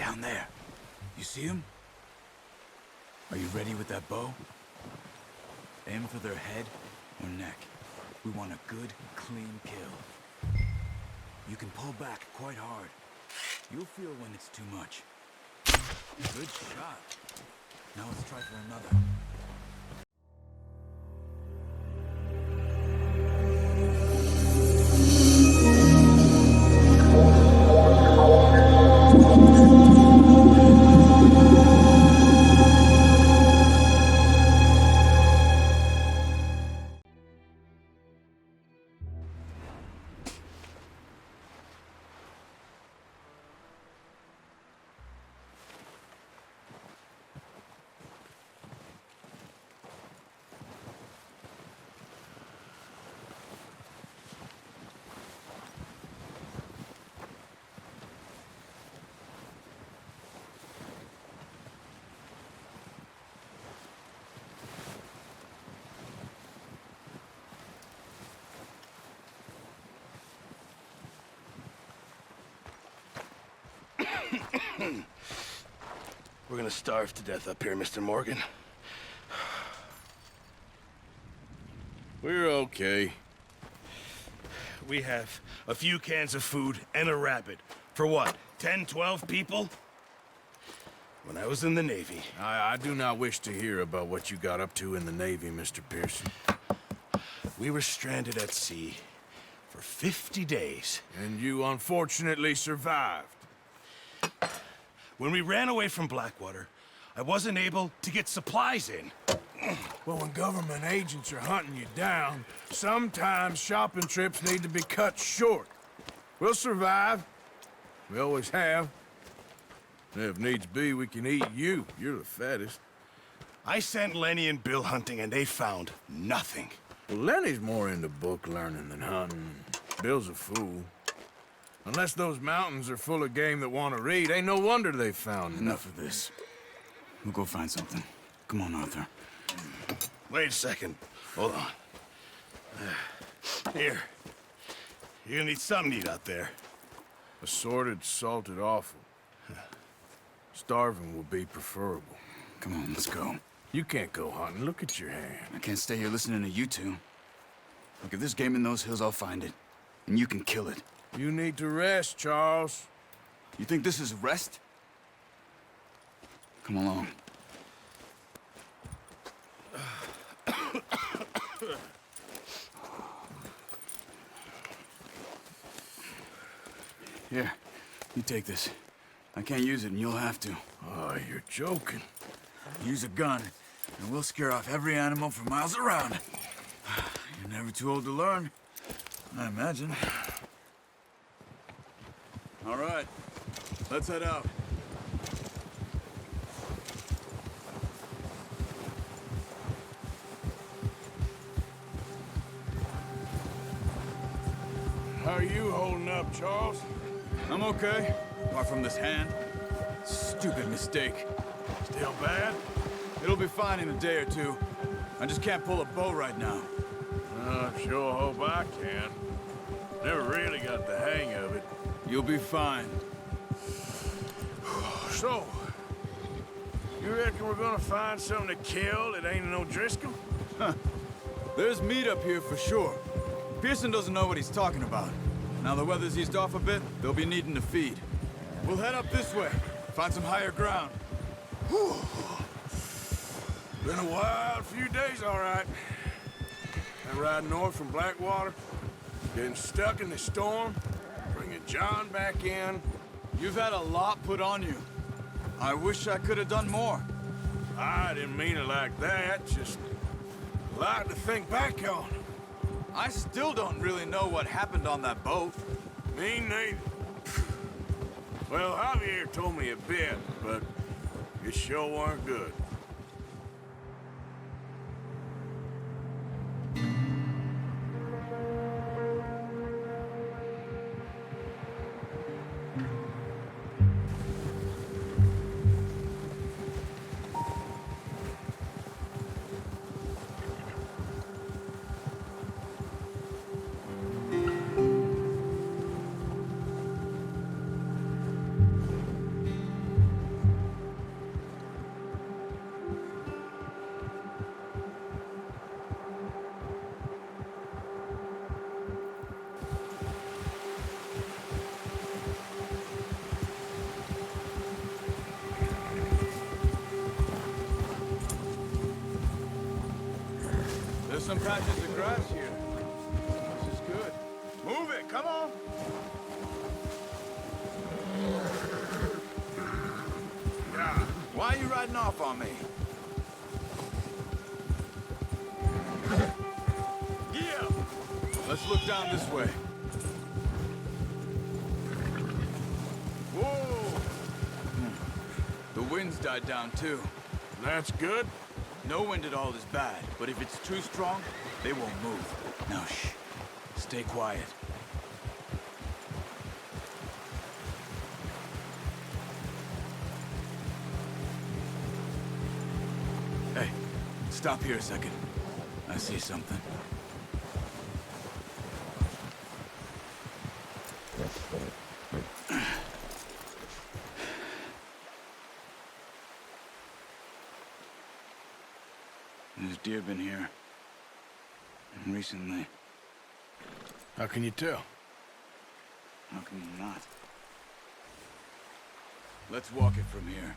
Down there. You see him? Are you ready with that bow? Aim for their head or neck. We want a good, clean kill. You can pull back quite hard. You'll feel when it's too much. Good shot. Now let's try for another. We're gonna starve to death up here, Mr. Morgan. We're okay. We have a few cans of food and a rabbit. For what, 10, 12 people? When I was in the Navy... I do not wish to hear about what you got up to in the Navy, Mr. Pearson. We were stranded at sea for 50 days. And you unfortunately survived. When we ran away from Blackwater, I wasn't able to get supplies in. Well, when government agents are hunting you down, sometimes shopping trips need to be cut short. We'll survive. We always have. And if needs be, we can eat you. You're the fattest. I sent Lenny and Bill hunting, and they found nothing. Well, Lenny's more into book learning than hunting. Bill's a fool. Unless those mountains are full of game that want to read, ain't no wonder they found Enough of this. We'll go find something. Come on, Arthur. Wait a second. Hold on. Here. You're gonna need something to eat out there. Assorted, salted offal. Starving will be preferable. Come on, let's go. You can't go hunting. Look at your hand. I can't stay here listening to you two. Look, if there's game in those hills, I'll find it. And you can kill it. You need to rest, Charles. You think this is rest? Come along. Here, you take this. I can't use it, and you'll have to. Oh, you're joking. Use a gun, and we'll scare off every animal for miles around. You're never too old to learn, I imagine. All right, let's head out. How are you holding up, Charles? I'm okay, apart from this hand. Stupid mistake. Still bad? It'll be fine in a day or two. I just can't pull a bow right now. I sure hope I can. Never really got the hang of it. You'll be fine. So, you reckon we're gonna find something to kill that ain't no Driscoll? Huh. There's meat up here for sure. Pearson doesn't know what he's talking about. Now the weather's eased off a bit, they'll be needing to feed. We'll head up this way, find some higher ground. Whew. Been a wild few days, all right. That ride north from Blackwater, getting stuck in the storm, bringing John back in. You've had a lot put on you. I wish I could have done more. I didn't mean it like that, just a lot to think back on. I still don't really know what happened on that boat. Me neither. Well, Javier told me a bit, but it sure weren't good. some patches of grass here. This is good. Move it, come on! God, why are you riding off on me? Yeah! Let's look down this way. Whoa! The wind's died down too. That's good. No wind at all is bad, but if it's too strong, they won't move. Now shh. Stay quiet. Hey, stop here a second. I see something. There's deer been here. And recently. How can you tell? How can you not? Let's walk it from here.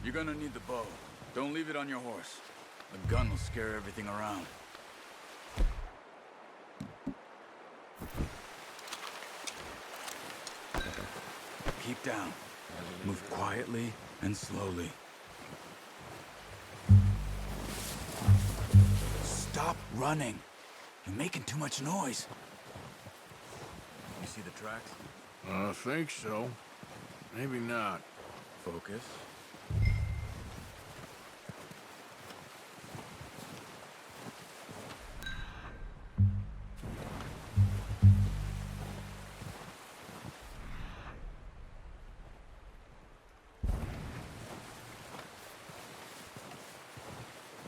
You're gonna need the bow. Don't leave it on your horse. A gun will scare everything around. Keep down. Move quietly and slowly. Stop running. You're making too much noise. You see the tracks? I think so. Maybe not. Focus.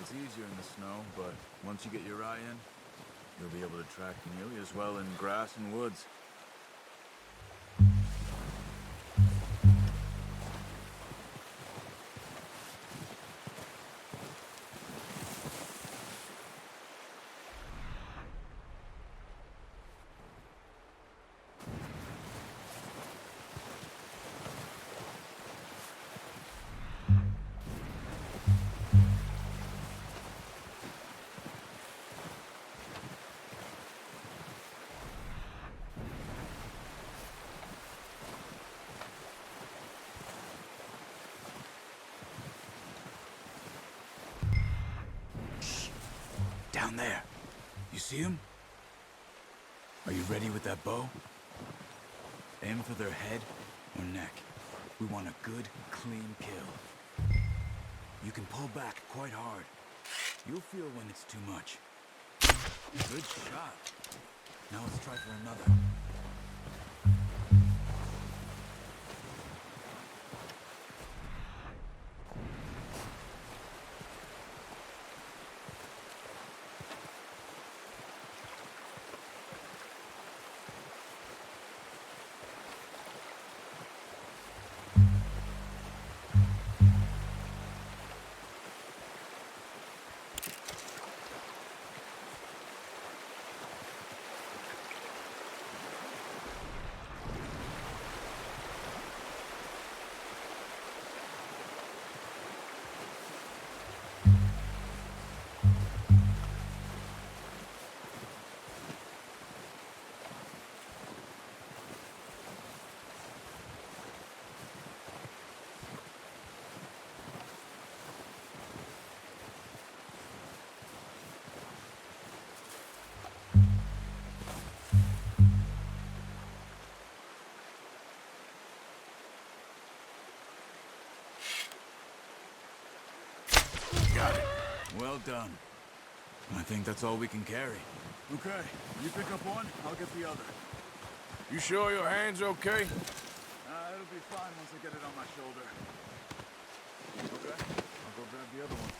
It's easier in the snow, but once you get your eye in, you'll be able to track nearly as well in grass and woods. Down there. You see him? Are you ready with that bow? Aim for their head or neck. We want a good, clean kill. You can pull back quite hard. You'll feel when it's too much. Good shot. Now let's try for another. Got it. Well done. I think that's all we can carry. Okay, you pick up one, I'll get the other. You sure your hand's okay? It'll be fine once I get it on my shoulder. Okay, I'll go grab the other one.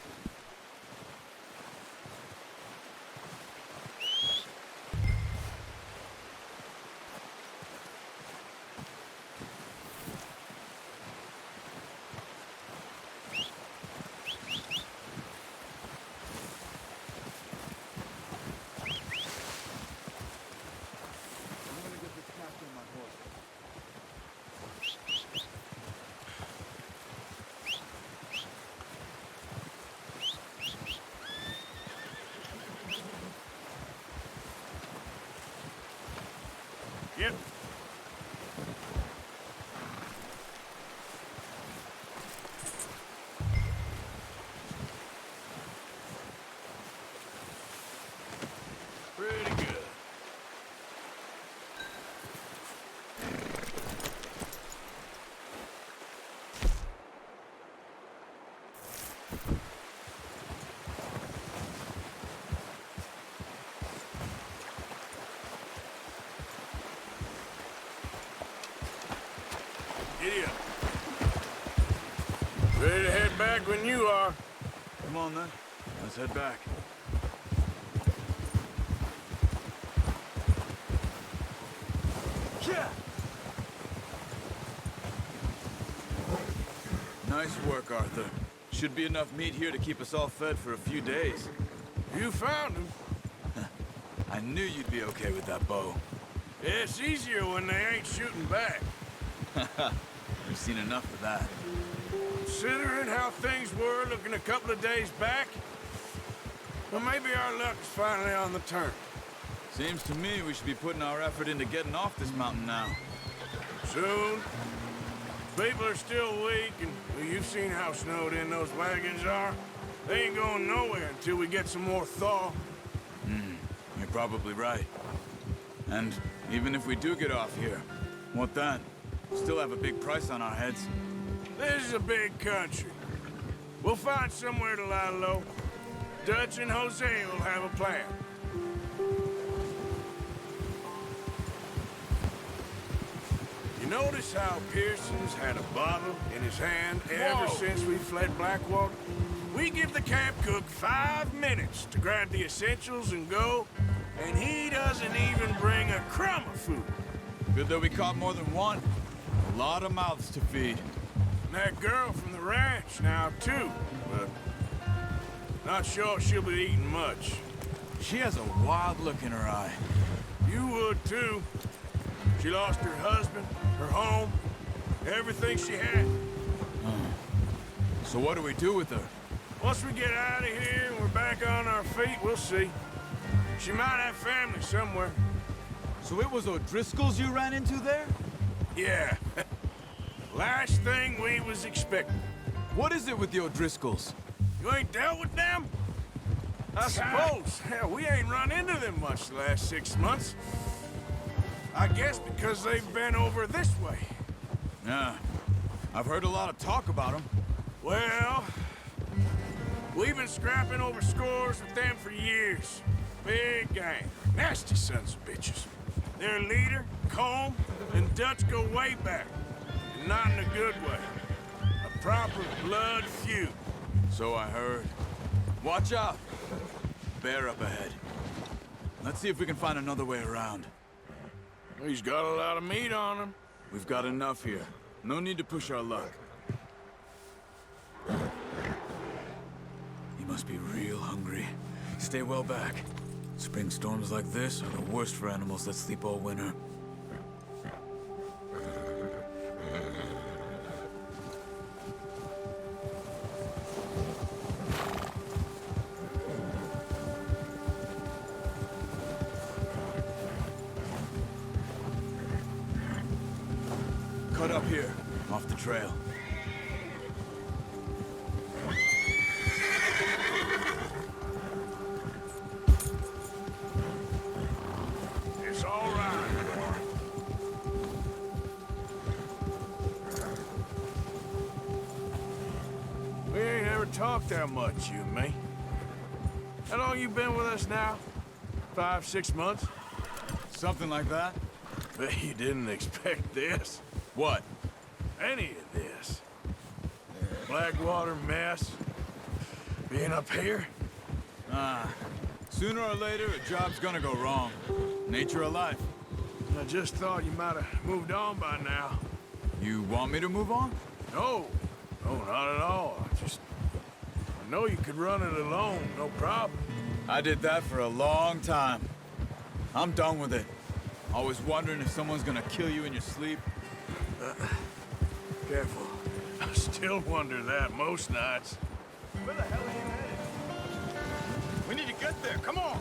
Giddy up. Ready to head back when you are. Come on, then. Let's head back. Yeah! Nice work, Arthur. Should be enough meat here to keep us all fed for a few days. You found him. I knew you'd be okay with that bow. It's easier when they ain't shooting back. We've seen enough of that. Considering how things were looking a couple of days back, well, maybe our luck is finally on the turn. Seems to me we should be putting our effort into getting off this mountain now. Soon. People are still weak, and well, you've seen how snowed in those wagons are. They ain't going nowhere until we get some more thaw. You're probably right. And even if we do get off here, what then? Still have a big price on our heads. This is a big country. We'll find somewhere to lie low. Dutch and Jose will have a plan. You notice how Pearson's had a bottle in his hand ever since we fled Blackwater? We give the camp cook 5 minutes to grab the essentials and go, and he doesn't even bring a crumb of food. Good that we caught more than one. A lot of mouths to feed. And that girl from the ranch now, too, but not sure she'll be eating much. She has a wild look in her eye. You would, too. She lost her husband, her home, everything she had. So what do we do with her? Once we get out of here and we're back on our feet, we'll see. She might have family somewhere. So it was O'Driscoll's you ran into there? Yeah. Last thing we was expecting. What is it with the O'Driscolls? You ain't dealt with them? I suppose. Hell, we ain't run into them much the last 6 months. I guess because they've been over this way. Yeah. I've heard a lot of talk about them. Well, we've been scrapping over scores with them for years. Big gang. Nasty sons of bitches. Their leader, Combe, and Dutch go way back. And not in a good way. A proper blood feud. So I heard. Watch out. Bear up ahead. Let's see if we can find another way around. He's got a lot of meat on him. We've got enough here. No need to push our luck. He must be real hungry. Stay well back. Spring storms like this are the worst for animals that sleep all winter. Cut up here, off the trail. It's all right. We ain't ever talked that much, you and me. How long you been with us now? 5, 6 months? Something like that? Bet you didn't expect this. What? Any of this. Blackwater mess. Being up here. Sooner or later, a job's gonna go wrong. Nature of life. I just thought you might have moved on by now. You want me to move on? No. No, not at all. I know you could run it alone, no problem. I did that for a long time. I'm done with it. Always wondering if someone's gonna kill you in your sleep. Careful. I still wonder that most nights. Where the hell are you headed? We need to get there. Come on.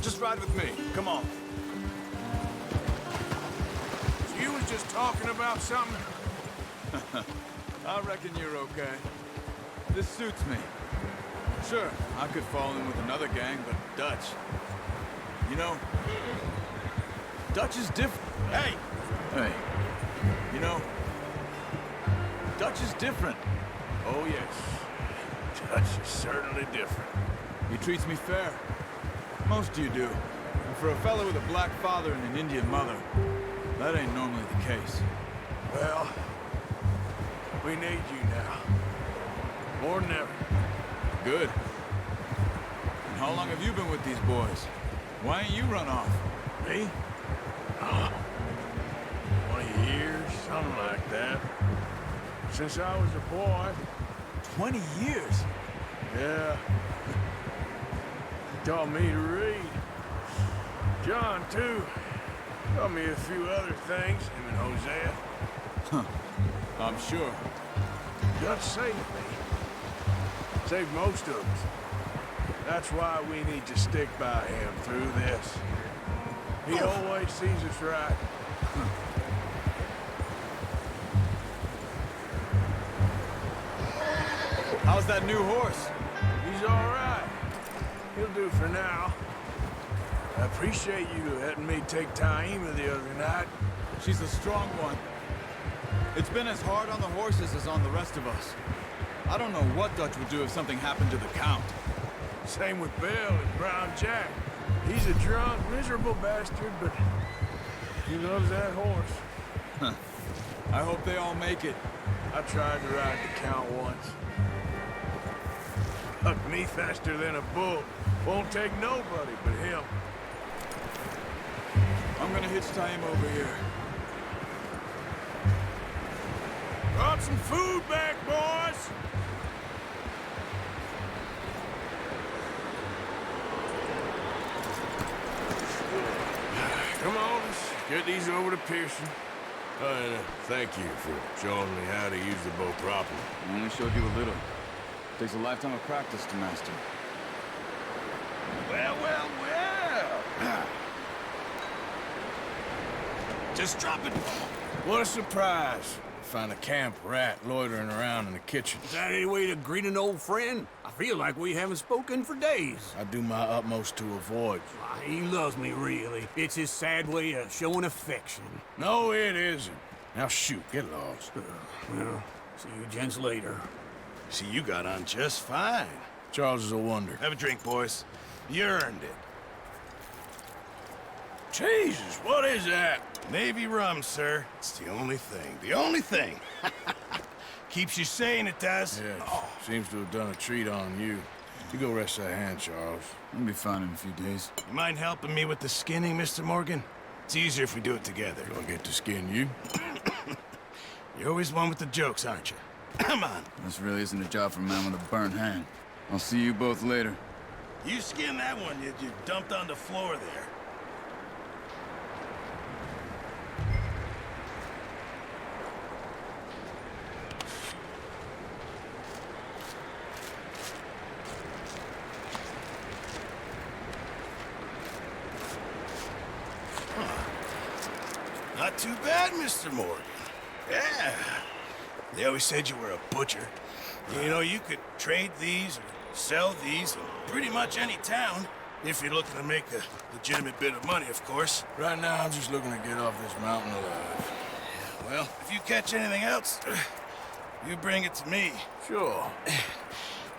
Just ride with me. Come on. So you was just talking about something? I reckon you're okay. This suits me. Sure, I could fall in with another gang, but Dutch. You know, Dutch is different. Hey! Hey, you know, Dutch is different. Oh, yes. Dutch is certainly different. He treats me fair. Most of you do. And for a fellow with a black father and an Indian mother, that ain't normally the case. Well, we need you now. More than ever. Good. And how long have you been with these boys? Why ain't you run off? Me? 20 years, something like that. Since I was a boy. 20 years? Yeah. He taught me to read. John, too. Taught me a few other things, him and Hosea. I'm sure. God saved me. Saved most of us. That's why we need to stick by him through this. He always sees us right. How's that new horse? He's all right. He'll do for now. I appreciate you letting me take Taima the other night. She's a strong one. It's been as hard on the horses as on the rest of us. I don't know what Dutch would do if something happened to the Count. Same with Bill and Brown Jack. He's a drunk, miserable bastard, but he loves that horse. I hope they all make it. I tried to ride the Count once. Hucked me faster than a bull. Won't take nobody but him. I'm gonna hitch Taima over here. Brought some food back, boys! Come on, let's get these over to Pearson. And thank you for showing me how to use the bow properly. I only showed you a little. Takes a lifetime of practice to master. Well. Just drop it. What a surprise. Find a camp rat loitering around in the kitchen. Is that any way to greet an old friend? I feel like we haven't spoken for days. I do my utmost to avoid you. Why, he loves me, really. It's his sad way of showing affection. No, it isn't. Now shoot, get lost. Well, see you gents later. See, you got on just fine. Charles is a wonder. Have a drink, boys. You earned it. Jesus, what is that? Navy rum, sir. It's the only thing. The only thing. Keeps you sane, it does. Yeah, seems to have done a treat on you. You go rest that hand, Charles. I'll be fine in a few days. You mind helping me with the skinning, Mr. Morgan? It's easier if we do it together. Do I get to skin you? You're always one with the jokes, aren't you? Come on. This really isn't a job for a man with a burnt hand. I'll see you both later. You skin that one you dumped on the floor there. Not too bad, Mr. Morgan. Yeah. They always said you were a butcher. You know, you could trade these or sell these in pretty much any town. If you're looking to make a legitimate bit of money, of course. Right now, I'm just looking to get off this mountain alive. Well, if you catch anything else, you bring it to me. Sure.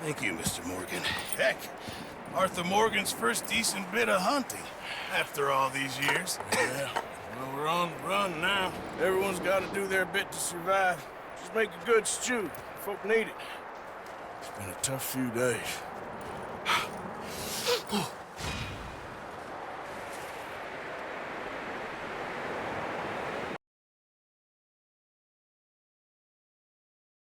Thank you, Mr. Morgan. Heck, Arthur Morgan's first decent bit of hunting after all these years. Yeah. Well, we're on the run now. Everyone's got to do their bit to survive. Just make a good stew. Folk need it. It's been a tough few days.